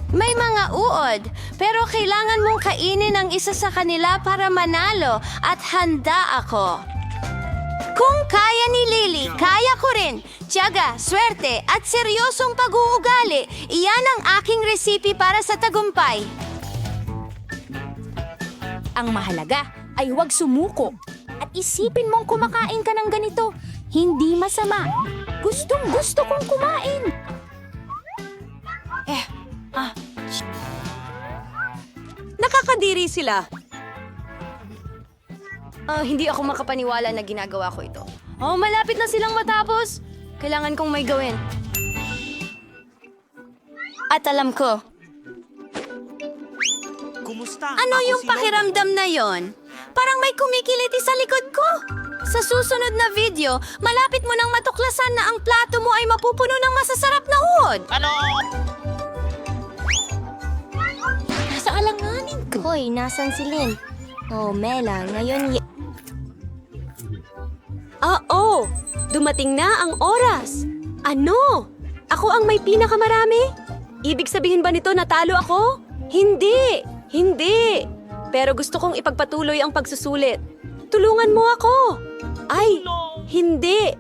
May mga uod, pero kailangan mong kainin ang isa sa kanila para manalo at handa ako. Kung kaya ni Lily, kaya ko rin. Tiyaga, swerte at seryosong pag-uugali. Iyan ang aking resipi para sa tagumpay. Ang mahalaga ay huwag sumuko. At isipin mong kumakain ka ng ganito. Hindi masama. Gustong-gusto kong kumain. Nakakadiri sila. Hindi ako makapaniwala na ginagawa ko ito. Malapit na silang matapos. Kailangan kong may gawin. At alam ko. Kumusta? Ano Ako yung si pakiramdam na yon? Parang may kumikiliti sa likod ko. Sa susunod na video, malapit mo nang matuklasan na ang plato mo ay mapupuno ng masasarap na uod. Ano? Nasa alanganin ko. Hoy, nasan si Lynn? Oh, Mela, ngayon Dumating na ang oras. Ano? Ako ang may pinakamarami? Ibig sabihin ba nito natalo ako? Hindi! Hindi! Pero gusto kong ipagpatuloy ang pagsusulit. Tulungan mo ako! Ay, hindi!